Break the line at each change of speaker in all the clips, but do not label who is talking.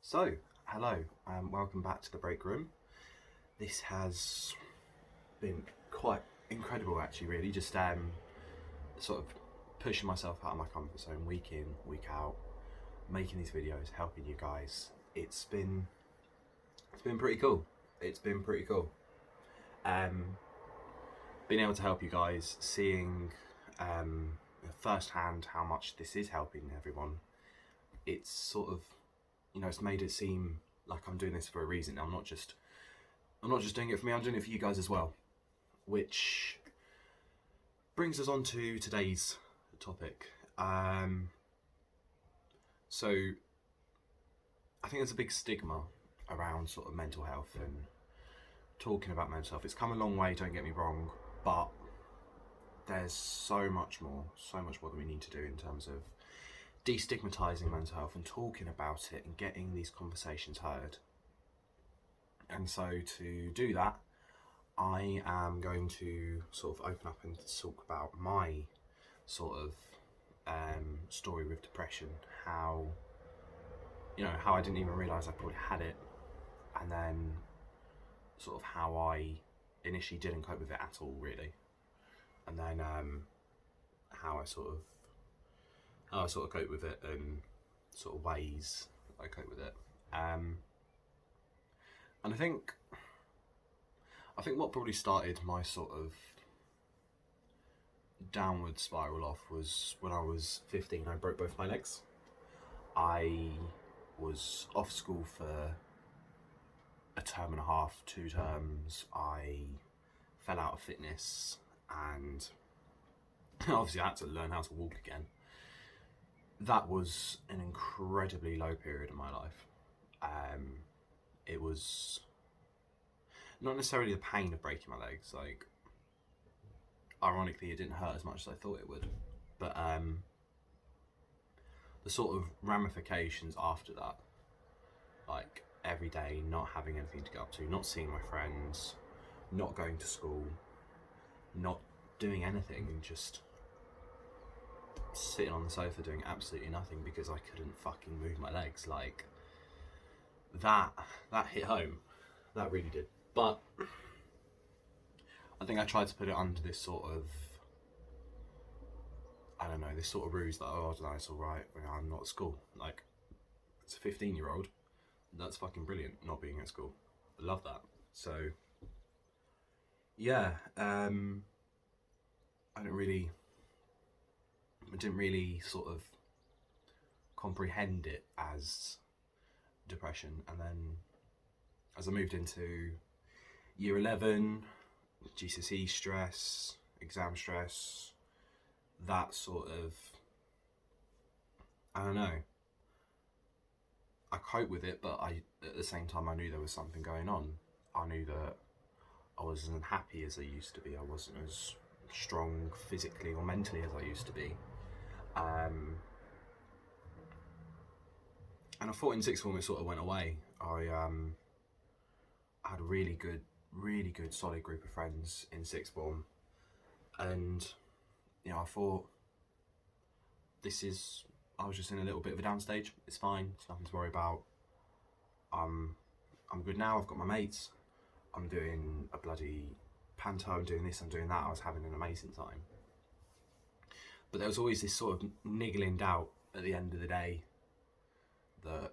So, hello, and welcome back to the break room. This has been quite incredible, actually. Really, just sort of pushing myself out of my comfort zone week in, week out, making these videos, helping you guys. It's been pretty cool. It's been pretty cool. Being able to help you guys, seeing firsthand how much this is helping everyone. It's sort of, it's made it seem like I'm doing this for a reason. I'm not just doing it for me. I'm doing it for you guys as well. Which brings us on to today's topic. So I think there's a big stigma around sort of mental health and talking about mental health. It's come a long way, don't get me wrong, but there's so much more that we need to do in terms of destigmatizing mental health and talking about it and getting these conversations heard. And so to do that, I am going to sort of open up and talk about my sort of story with depression, how I didn't even realise I probably had it, and then sort of how I initially didn't cope with it at all, really, and then how I sort of cope with it and sort of ways I cope with it. And I think what probably started my sort of downward spiral off was when I was 15. I broke both my legs. I was off school for a term and a half, 2 terms. I fell out of fitness and obviously I had to learn how to walk again. That was an incredibly low period in my life. It was not necessarily the pain of breaking my legs, like, ironically it didn't hurt as much as I thought it would, but the sort of ramifications after that, like every day not having anything to get up to, not seeing my friends, not going to school, not doing anything, just sitting on the sofa doing absolutely nothing because I couldn't fucking move my legs, like that hit home. That really did. But I think I tried to put it under this sort of, this sort of ruse that, it's alright, I'm not at school. Like, it's a 15-year-old, that's fucking brilliant, not being at school. I love that. So, yeah, I didn't really sort of comprehend it as depression. And then as I moved into year 11, GCSE stress, exam stress, that sort of, I don't know, I cope with it, but at the same time I knew there was something going on. I knew that I wasn't happy as I used to be. I wasn't as strong physically or mentally as I used to be. And I thought in sixth form it sort of went away. I had a really good, solid group of friends in sixth form, and I thought I was just in a little bit of a downstage. It's fine. It's nothing to worry about. I'm good now. I've got my mates. I'm doing a bloody panto. I'm doing this. I'm doing that. I was having an amazing time. But there was always this sort of niggling doubt at the end of the day that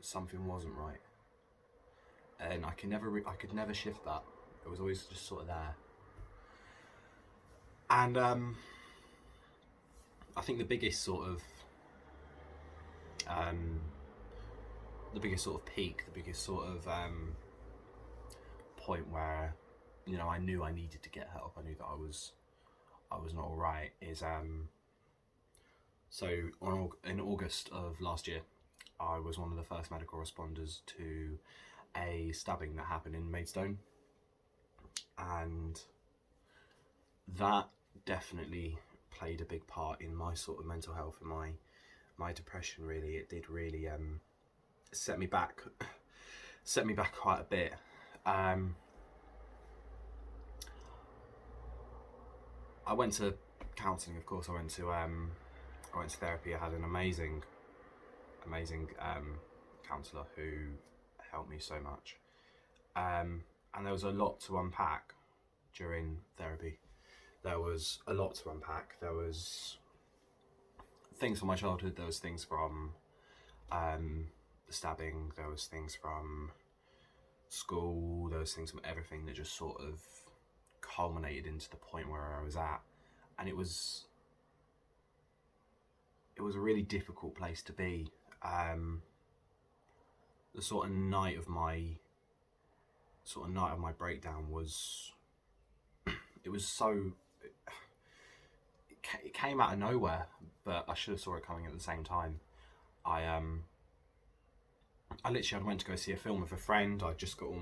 something wasn't right, and I could never shift that. It was always just sort of there. And I think the biggest sort of peak, the biggest sort of point where I knew I needed to get help. I knew that I was not all right. Is so in August of last year, I was one of the first medical responders to a stabbing that happened in Maidstone, and that definitely played a big part in my sort of mental health and my depression. Really, it did really set me back quite a bit. I went to counselling, of course. I went to therapy. I had an amazing counsellor who helped me so much. And there was a lot to unpack during therapy. There was a lot to unpack. There was things from my childhood. There was things from the stabbing. There was things from school. There was things from everything that just sort of culminated into the point where I was at. And it was a really difficult place to be. The sort of night of my breakdown was, it was so, it came out of nowhere, but I should have saw it coming at the same time. I literally went to go see a film with a friend. I just got all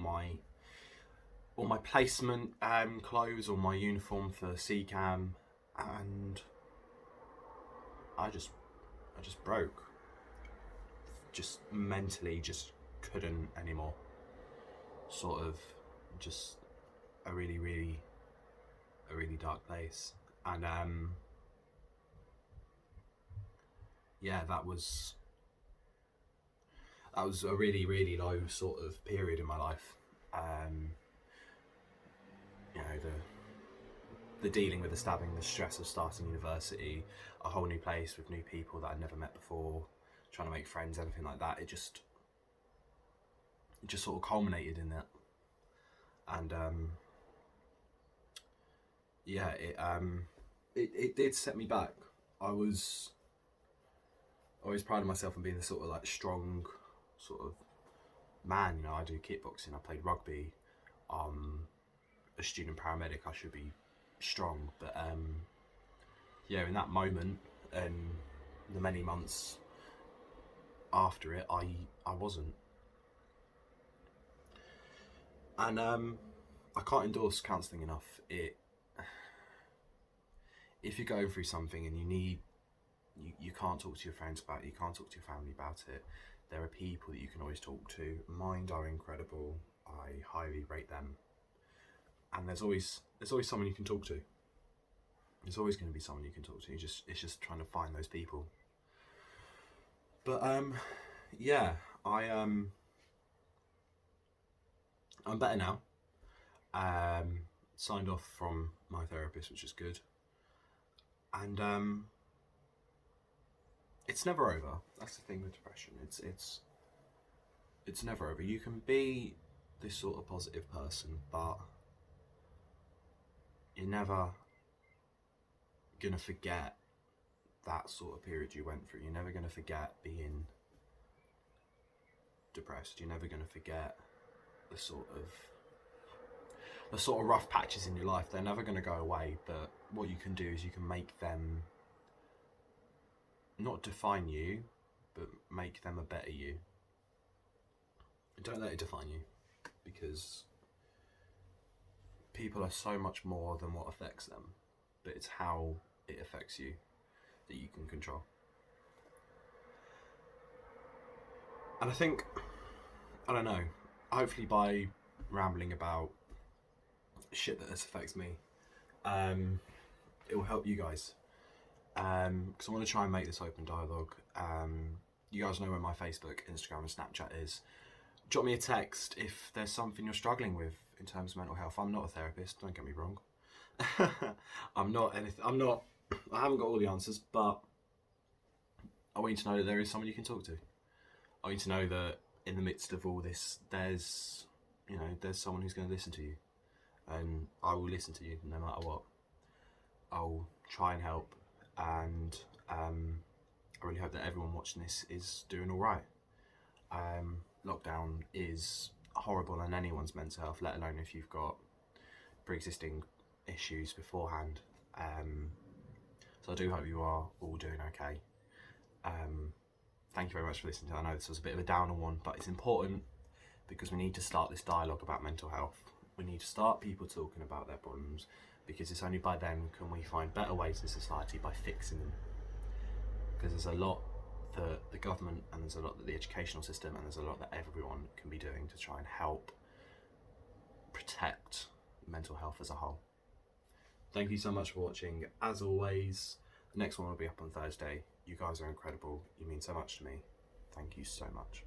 my placement clothes, all my uniform for CCAM, and I just broke. Just mentally, just couldn't anymore. Sort of, just a really dark place, and yeah, that was a really low sort of period in my life. You know, the dealing with the stabbing, the stress of starting university, a whole new place with new people that I'd never met before, trying to make friends, everything like that. It just sort of culminated in that, and yeah, it did set me back. I was always proud of myself and being the sort of like strong sort of man. You know, I do kickboxing, I played rugby, a student paramedic. I should be strong, but yeah, in that moment and the many months after it, I wasn't. And I can't endorse counselling enough. If you're going through something and you can't talk to your friends about it, you can't talk to your family about it, there are people that you can always talk to. Mind are incredible. I highly rate them. And there's always someone you can talk to. There's always going to be someone you can talk to. It's just trying to find those people. But yeah, I'm better now. Signed off from my therapist, which is good. And it's never over. That's the thing with depression. It's never over. You can be this sort of positive person, but you're never gonna forget that sort of period you went through. You're never gonna forget being depressed. You're never gonna forget the sort of rough patches in your life. They're never gonna go away, but what you can do is you can make them not define you, but make them a better you. Don't let it define you, because people are so much more than what affects them, but it's how it affects you that you can control. And I think, I don't know, hopefully by rambling about shit that this affects me, it will help you guys. Because I want to try and make this open dialogue. You guys know where my Facebook, Instagram and Snapchat is. Drop me a text if there's something you're struggling with in terms of mental health. I'm not a therapist, don't get me wrong. I haven't got all the answers, but I want you to know that there is someone you can talk to. I want you to know that in the midst of all this, there's someone who's going to listen to you. And I will listen to you no matter what. I'll try and help, and I really hope that everyone watching this is doing all right. Lockdown is horrible on anyone's mental health, let alone if you've got pre-existing issues beforehand. So I do hope you are all doing okay. Thank you very much for listening. I know this was a bit of a downer one, but it's important because we need to start this dialogue about mental health. We need to start people talking about their problems, because it's only by then can we find better ways in society by fixing them. Because there's a lot that the government, and there's a lot that the educational system, and there's a lot that everyone can be doing to try and help protect mental health as a whole. Thank you so much for watching. As always, the next one will be up on Thursday. You guys are incredible. You mean so much to me. Thank you so much.